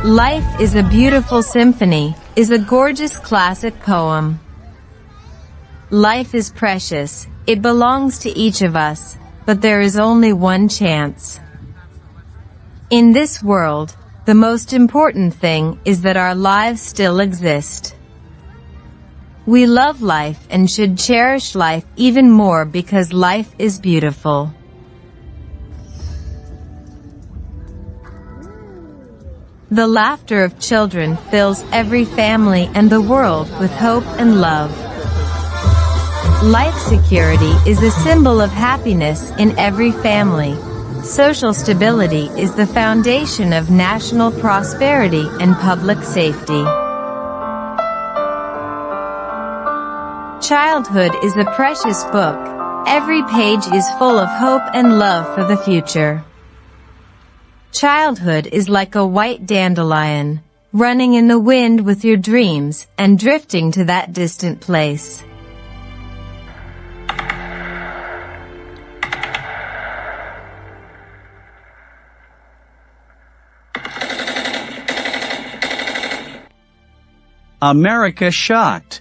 Life is a Beautiful Symphony is a gorgeous classic poem. Life is precious, it belongs to each of us, but there is only one chance. In this world, the most important thing is that our lives still exist. We love life and should cherish life even more because life is beautiful. The laughter of children fills every family and the world with hope and love. Life security is a symbol of happiness in every family. Social stability is the foundation of national prosperity and public safety. Childhood is a precious book. Every page is full of hope and love for the future. Childhood is like a white dandelion, running in the wind with your dreams and drifting to that distant place. America shocked.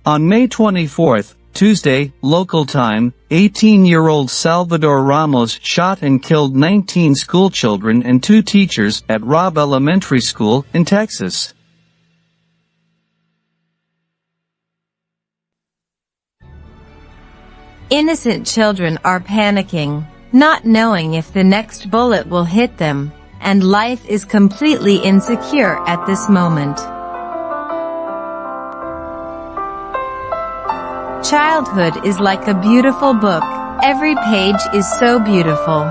On May 24th, Tuesday, local time, 18-year-old Salvador Ramos shot and killed 19 schoolchildren and 2 teachers at Robb Elementary School in Texas. Innocent children are panicking, not knowing if the next bullet will hit them, and life is completely insecure at this moment. Childhood is like a beautiful book. Every page is so beautiful.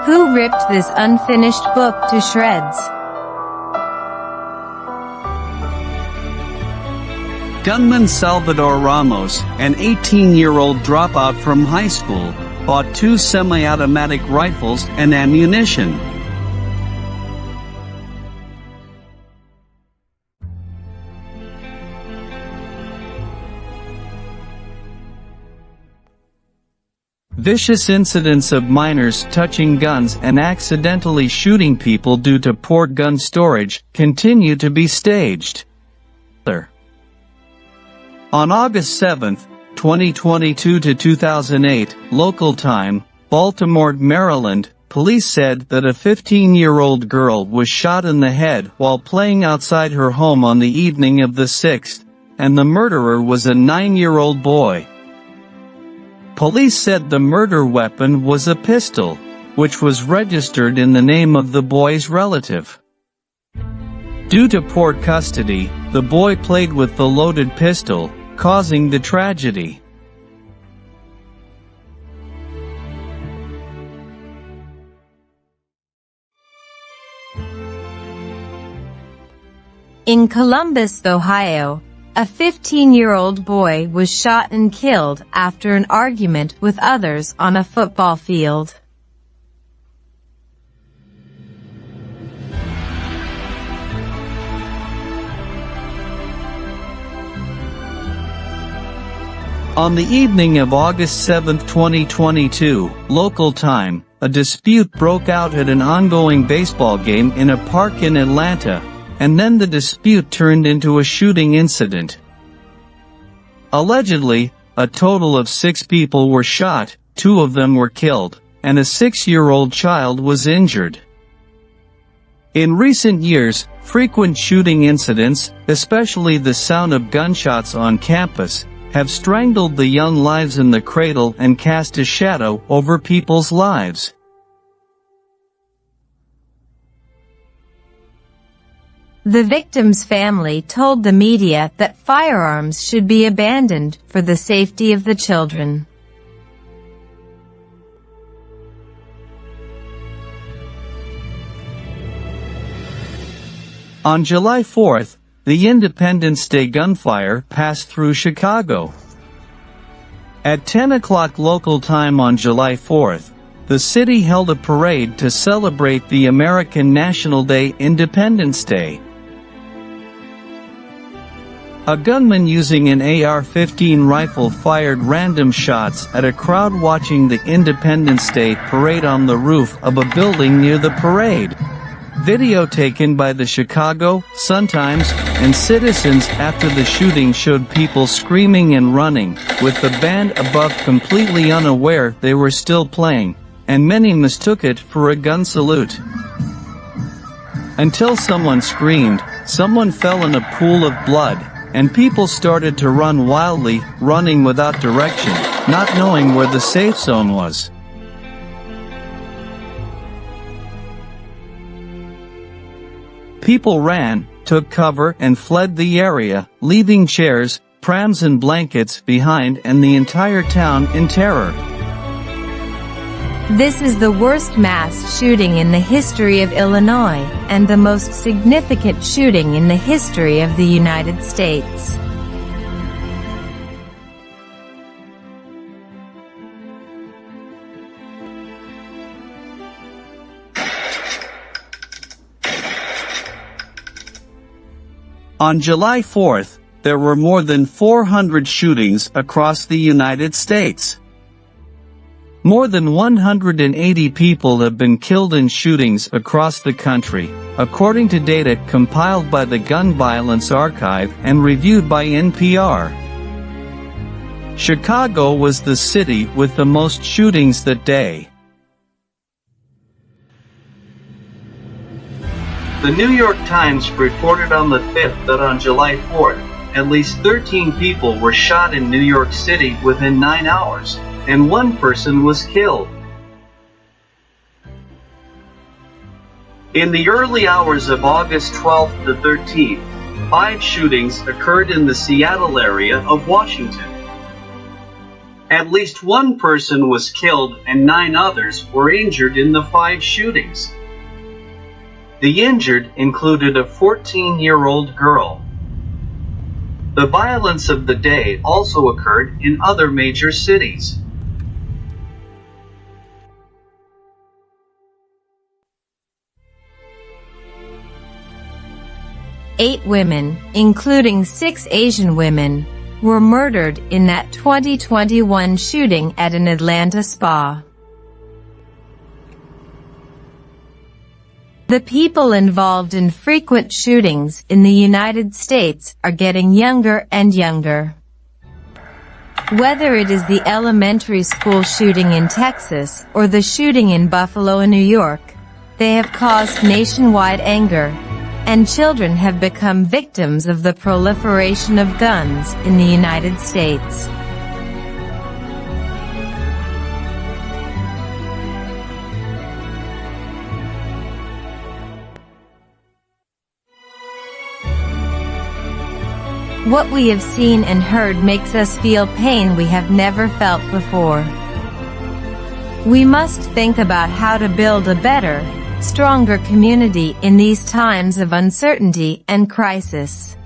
Who ripped this unfinished book to shreds? Gunman Salvador Ramos, an 18-year-old dropout from high school, bought 2 semi-automatic rifles and ammunition. Vicious incidents of minors touching guns and accidentally shooting people due to poor gun storage continue to be staged. On August 7, 2022 to 2008, local time, Baltimore, Maryland, police said that a 15-year-old girl was shot in the head while playing outside her home on the evening of the 6th, and the murderer was a 9-year-old boy. Police said the murder weapon was a pistol, which was registered in the name of the boy's relative. Due to poor custody, the boy played with the loaded pistol, causing the tragedy. In Columbus, Ohio, a 15-year-old boy was shot and killed after an argument with others on a football field. On the evening of August 7, 2022, local time, a dispute broke out at an ongoing baseball game in a park in Atlanta, and then the dispute turned into a shooting incident. Allegedly, a total of 6 people were shot, 2 of them were killed, and a 6-year-old child was injured. In recent years, frequent shooting incidents, especially the sound of gunshots on campus, have strangled the young lives in the cradle and cast a shadow over people's lives. The victim's family told the media that firearms should be abandoned for the safety of the children. On July 4th, the Independence Day gunfire passed through Chicago. At 10 o'clock local time on July 4th, the city held a parade to celebrate the American National Day, Independence Day. A gunman using an AR-15 rifle fired random shots at a crowd watching the Independence Day parade on the roof of a building near the parade. Video taken by the Chicago Sun-Times and citizens after the shooting showed people screaming and running, with the band above completely unaware they were still playing, and many mistook it for a gun salute. Until someone screamed, someone fell in a pool of blood, and people started to run wildly, running without direction, not knowing where the safe zone was. People ran, took cover and fled the area, leaving chairs, prams and blankets behind and the entire town in terror. This is the worst mass shooting in the history of Illinois, and the most significant shooting in the history of the United States. On July 4th, there were more than 400 shootings across the United States. More than 180 people have been killed in shootings across the country, according to data compiled by the Gun Violence Archive and reviewed by NPR. Chicago was the city with the most shootings that day. The New York Times reported on the 5th that on July 4th, at least 13 people were shot in New York City within 9 hours, and one person was killed. In the early hours of August 12th to 13th, 5 shootings occurred in the Seattle area of Washington. At least one person was killed and 9 others were injured in the 5 shootings. The injured included a 14-year-old girl. The violence of the day also occurred in other major cities. Eight women, including 6 Asian women, were murdered in that 2021 shooting at an Atlanta spa. The people involved in frequent shootings in the United States are getting younger and younger. Whether it is the elementary school shooting in Texas or the shooting in Buffalo, New York, they have caused nationwide anger, and children have become victims of the proliferation of guns in the United States. What we have seen and heard makes us feel pain we have never felt before. We must think about how to build a better, stronger community in these times of uncertainty and crisis.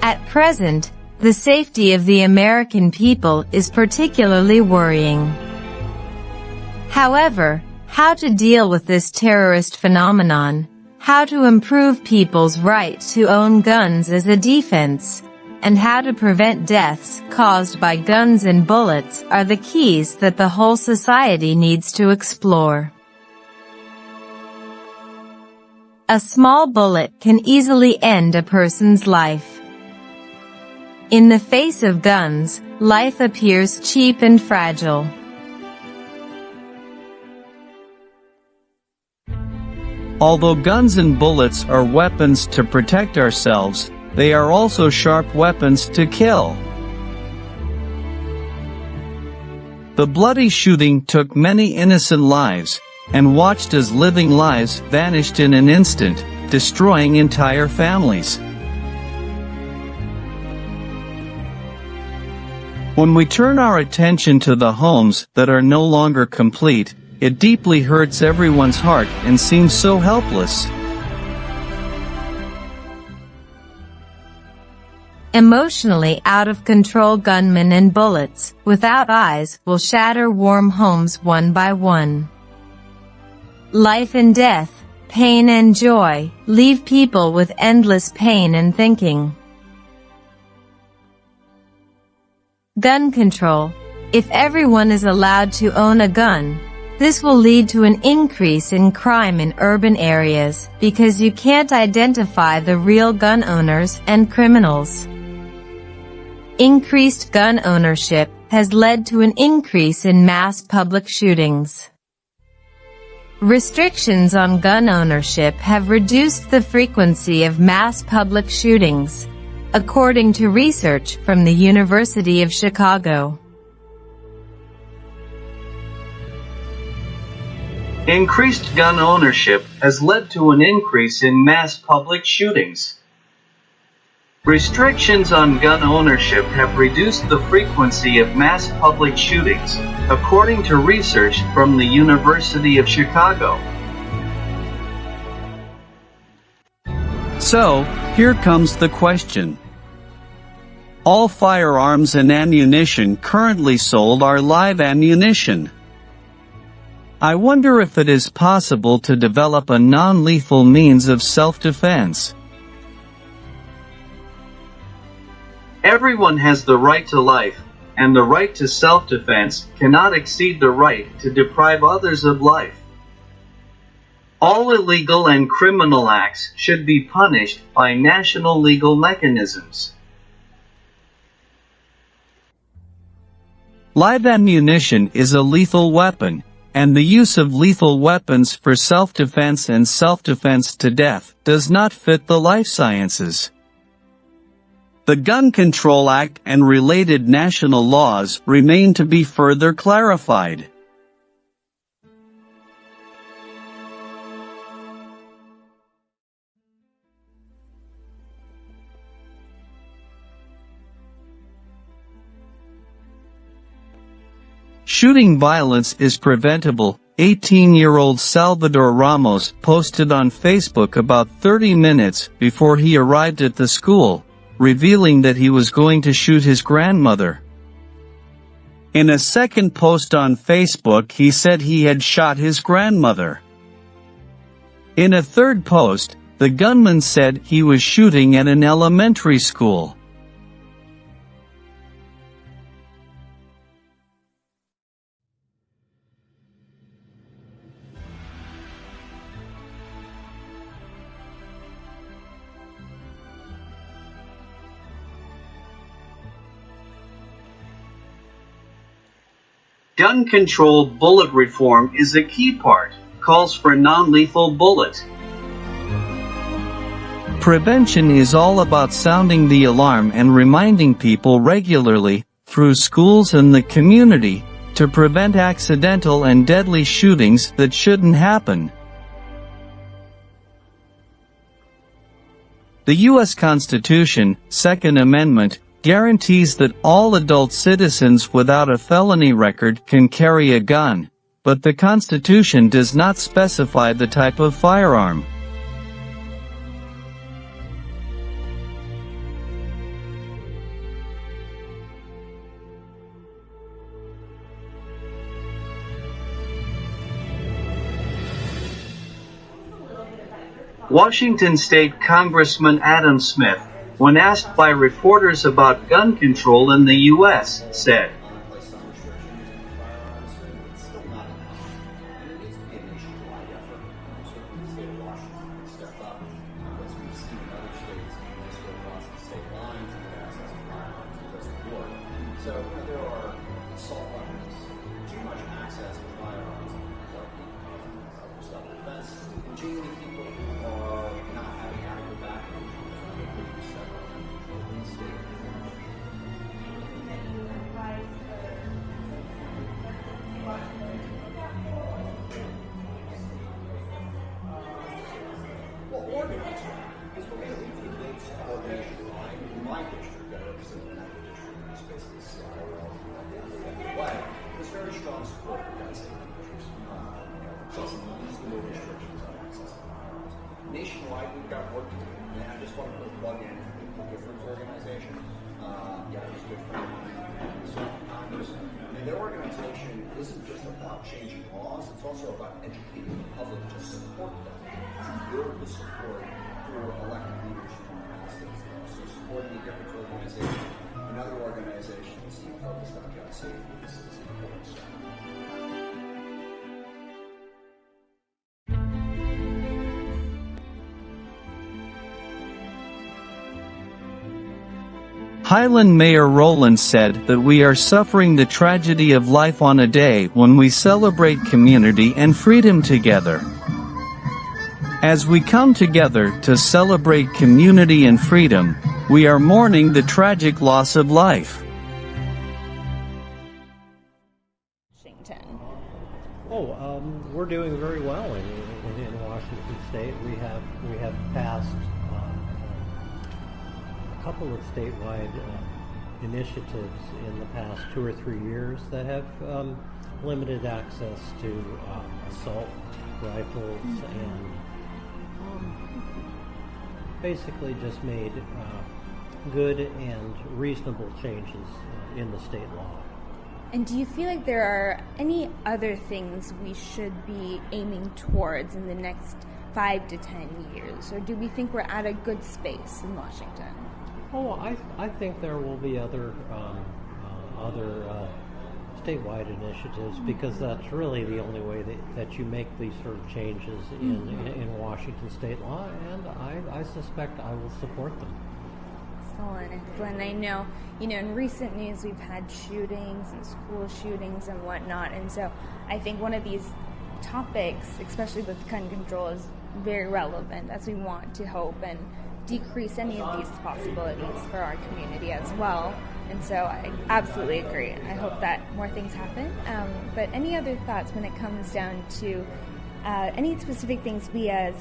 At present, the safety of the American people is particularly worrying. However, how to deal with this terrorist phenomenon, how to improve people's right to own guns as a defense, and how to prevent deaths caused by guns and bullets are the keys that the whole society needs to explore. A small bullet can easily end a person's life. In the face of guns, life appears cheap and fragile. Although guns and bullets are weapons to protect ourselves, they are also sharp weapons to kill. The bloody shooting took many innocent lives, and watched as living lives vanished in an instant, destroying entire families. When we turn our attention to the homes that are no longer complete, it deeply hurts everyone's heart and seems so helpless. Emotionally out of control gunmen and bullets, without eyes, will shatter warm homes one by one. Life and death, pain and joy, leave people with endless pain and thinking. Gun control. If everyone is allowed to own a gun, This will lead to an increase in crime in urban areas, because you can't identify the real gun owners and criminals. Increased gun ownership has led to an increase in mass public shootings. Restrictions on gun ownership have reduced the frequency of mass public shootings, according to research from the University of Chicago. Increased gun ownership has led to an increase in mass public shootings. Restrictions on gun ownership have reduced the frequency of mass public shootings, according to research from the University of Chicago. So, here comes the question. All firearms and ammunition currently sold are live ammunition. I wonder if it is possible to develop a non-lethal means of self-defense. Everyone has the right to life, and the right to self-defense cannot exceed the right to deprive others of life. All illegal and criminal acts should be punished by national legal mechanisms. Live ammunition is a lethal weapon, and the use of lethal weapons for self-defense and self-defense to death does not fit the life sciences. The Gun Control Act and related national laws remain to be further clarified. Shooting violence is preventable. 18-year-old Salvador Ramos posted on Facebook about 30 minutes before he arrived at the school, revealing that he was going to shoot his grandmother. In a second post on Facebook, he said he had shot his grandmother. In a third post, the gunman said he was shooting at an elementary school. Gun control bullet reform is a key part, calls for non-lethal bullet. Prevention is all about sounding the alarm and reminding people regularly, through schools and the community, to prevent accidental and deadly shootings that shouldn't happen. The U.S. Constitution, Second Amendment, guarantees that all adult citizens without a felony record can carry a gun, but the Constitution does not specify the type of firearm. Washington State Congressman Adam Smith, when asked by reporters about gun control in the U.S., said, Nationwide, we've got work to do, and I just want to put a plug in for the Difference organization. He's a good friend of mine, and he's in Congress. And their organization isn't just about changing laws, it's also about educating the public to support them, to build the support for elected leaders who want to pass these laws. So supporting the Difference organization and other organizations focused on gun safety is important stuff. Highland Mayor Rowland said that we are suffering the tragedy of life on a day when we celebrate community and freedom together. As we come together to celebrate community and freedom, we are mourning the tragic loss of life. We're doing very well in Washington State. We have passed a couple of statewide initiatives in the past 2 or 3 years that have limited access to assault rifles and basically just made good and reasonable changes in the state law. And do you feel like there are any other things we should be aiming towards in the next 5 to 10 years? Or do we think we're at a good space in Washington? Oh, I think there will be other statewide initiatives because that's really the only way that you make these sort of changes in Washington state law, and I suspect I will support them. Excellent. I know, in recent news we've had shootings and school shootings and whatnot, and so I think one of these topics, especially with gun control, is very relevant as we want to hope and decrease any of these possibilities for our community as well. And so I absolutely agree. I hope that more things happen. But any other thoughts when it comes down to any specific things we as,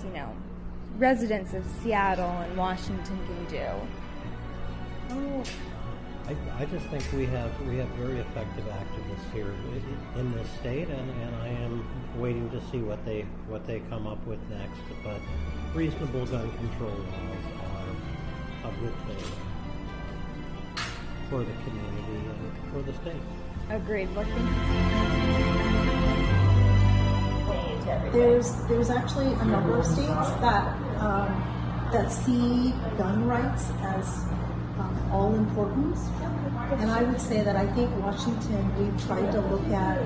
residents of Seattle and Washington can do? I just think we have very effective activists here in this state, and I am waiting to see what they come up with next. But reasonable gun control laws are a good thing for the community and for the state. Agreed. What There's actually a number of states that see gun rights as all important, and I would say that I think Washington, we've tried to look at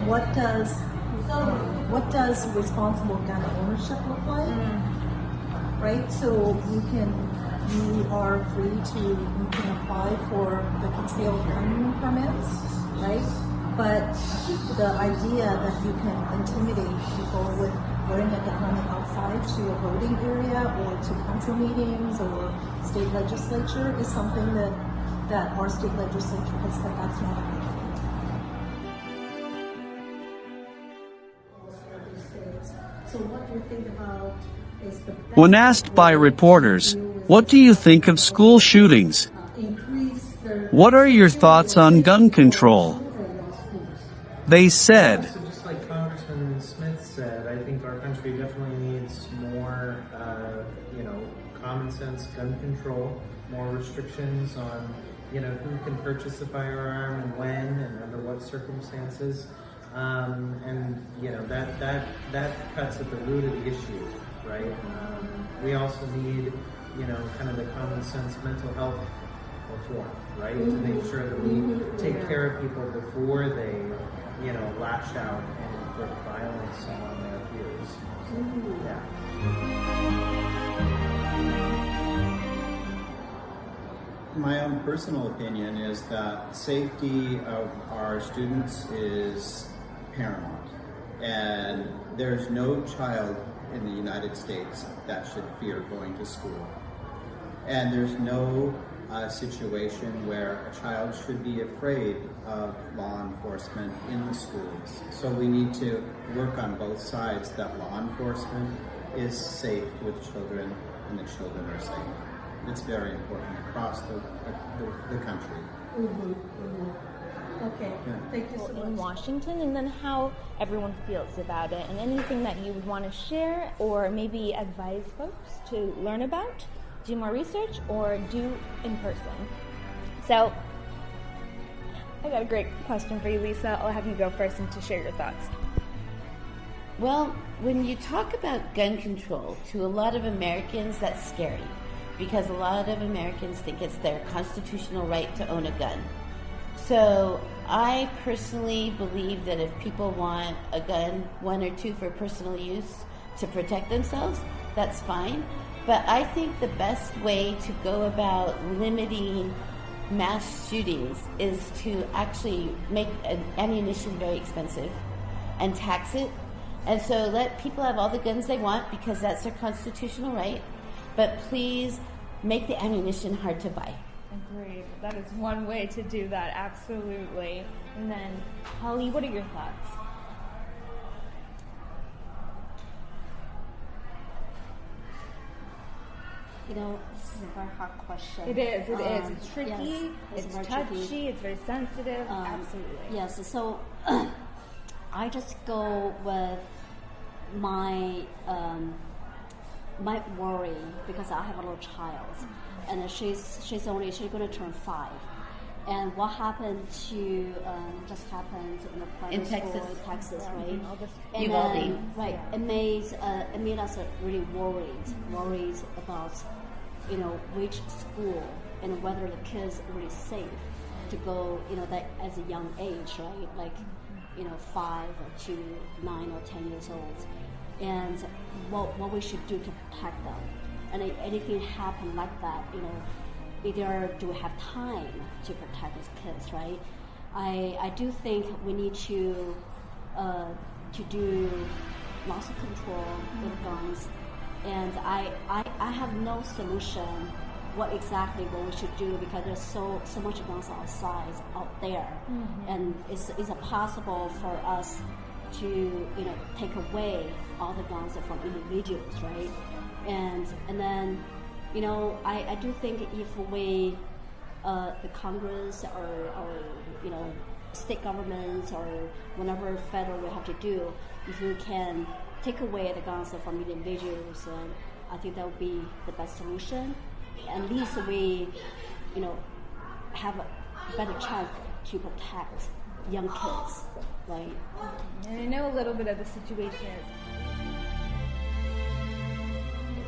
what does responsible gun ownership look like, right? So you are free you can apply for the concealed gun permits, right? But the idea that you can intimidate people with wearing a gun on the outside to a voting area or to council meetings or state legislature is something that our state legislature has said that's not a good thing. So what do you think about is the... When asked by reporters, what do you think of school shootings? What are your thoughts on gun control? They said, So just like Congressman Smith said, I think our country definitely needs more, common sense gun control, more restrictions on, who can purchase a firearm and when and under what circumstances. That cuts at the root of the issue, right? We also need, kind of the common sense mental health reform, right? To make sure that we take care of people before they, lash out and inflict violence on their peers. Yeah. My own personal opinion is that safety of our students is paramount, and there's no child in the United States that should fear going to school. And there's no situation where a child should be afraid of law enforcement in the schools. So we need to work on both sides, that law enforcement is safe with children and the children are safe. It's very important across the country. Okay, thank you so much. In Washington, and then how everyone feels about it, and anything that you would want to share or maybe advise folks to learn about, do more research, or do in person. So I got a great question for you, Lisa. I'll have you go first and to share your thoughts. Well, when you talk about gun control, to a lot of Americans, that's scary, because a lot of Americans think it's their constitutional right to own a gun. So I personally believe that if people want a gun, 1 or 2 for personal use to protect themselves, that's fine. But I think the best way to go about limiting mass shootings is to actually make ammunition very expensive and tax it. And so let people have all the guns they want because that's their constitutional right. But please make the ammunition hard to buy. Agreed. That is one way to do that, absolutely. And then, Holly, what are your thoughts? You know, this is a very hard question. It is. It's tricky. Yes, it's touchy. tricky. It's very sensitive. Absolutely. Yes. So I just go with my my worry because I have a little child, and she's going to turn 5. And what happened to just happened in the private school in Texas, right? And Uvalde. Right. Yeah. It made us really worried about, you know, which school and whether the kids are really safe to go, you know, that as a young age, right? Like, you know, 5 or to 9 or 10 years old, and what we should do to protect them. And if anything happen like that, you know, either do we have time to protect these kids, right? I do think we need to do loss of control with guns, and I have no solution what we should do because there's so much guns out there, and is it possible for us to, you know, take away all the guns from individuals, right? And then, you know, I do think if we, the Congress or you know, state governments or whatever federal we have to do, if we can take away the guns from individuals, I think that would be the best solution. At least we, you know, have a better chance to protect young kids, right? And I know a little bit of the situation is.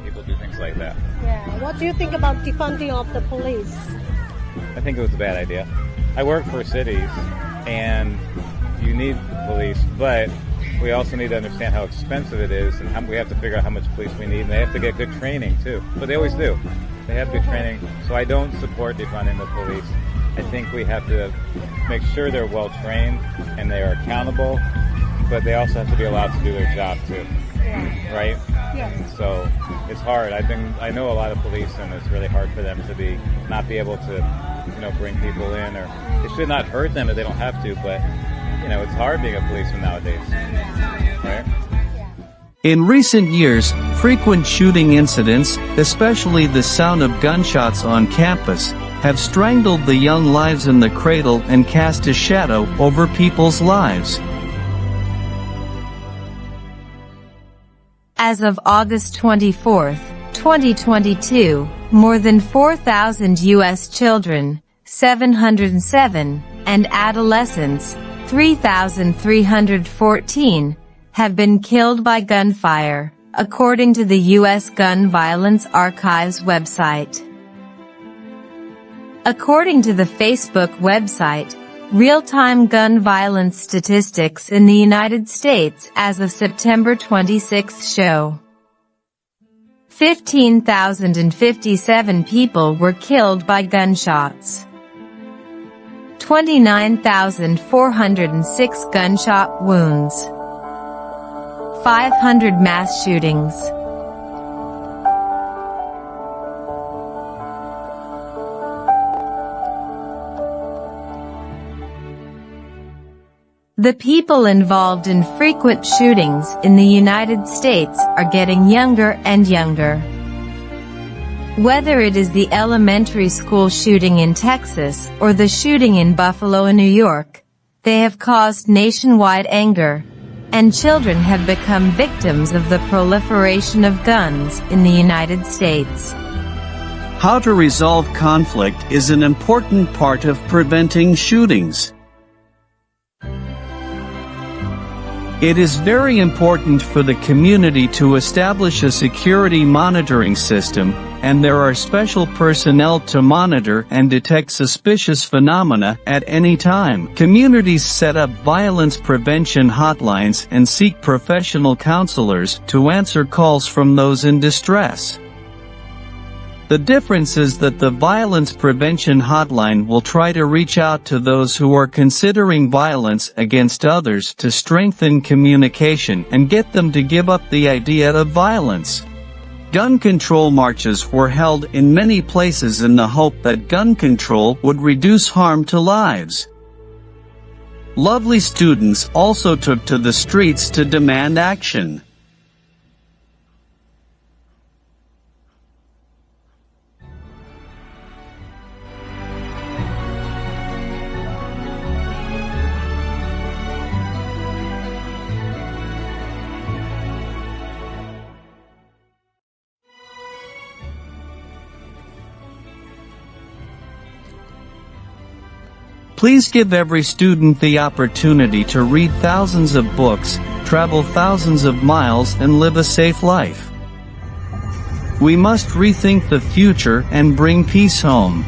People do things like that. Yeah. What do you think about defunding of the police? I think it was a bad idea. I work for cities, and you need the police, but we also need to understand how expensive it is, and we have to figure out how much police we need, and they have to get good training too. But they always do. They have good training, so I don't support defunding the police. I think we have to make sure they're well trained and they are accountable, but they also have to be allowed to do their job too. Yeah. Right? Yes. So it's hard. I know a lot of police, and it's really hard for them to not be able to, you know, bring people in, or it should not hurt them if they don't have to, but you know, it's hard being a policeman nowadays. Right? In recent years, frequent shooting incidents, especially the sound of gunshots on campus, have strangled the young lives in the cradle and cast a shadow over people's lives. As of August 24, 2022, more than 4,000 U.S. children, 707, and adolescents, 3,314, have been killed by gunfire, according to the U.S. Gun Violence Archives website. According to the Facebook website, Real-time gun violence statistics in the United States as of September 26 show 15,057 people were killed by gunshots. 29,406 gunshot wounds. 500 mass shootings. The people involved in frequent shootings in the United States are getting younger and younger. Whether it is the elementary school shooting in Texas or the shooting in Buffalo, New York, they have caused nationwide anger, and children have become victims of the proliferation of guns in the United States. How to resolve conflict is an important part of preventing shootings. It is very important for the community to establish a security monitoring system, and there are special personnel to monitor and detect suspicious phenomena at any time. Communities set up violence prevention hotlines and seek professional counselors to answer calls from those in distress. The difference is that the Violence Prevention Hotline will try to reach out to those who are considering violence against others to strengthen communication and get them to give up the idea of violence. Gun control marches were held in many places in the hope that gun control would reduce harm to lives. Lovely students also took to the streets to demand action. Please give every student the opportunity to read thousands of books, travel thousands of miles, and live a safe life. We must rethink the future and bring peace home.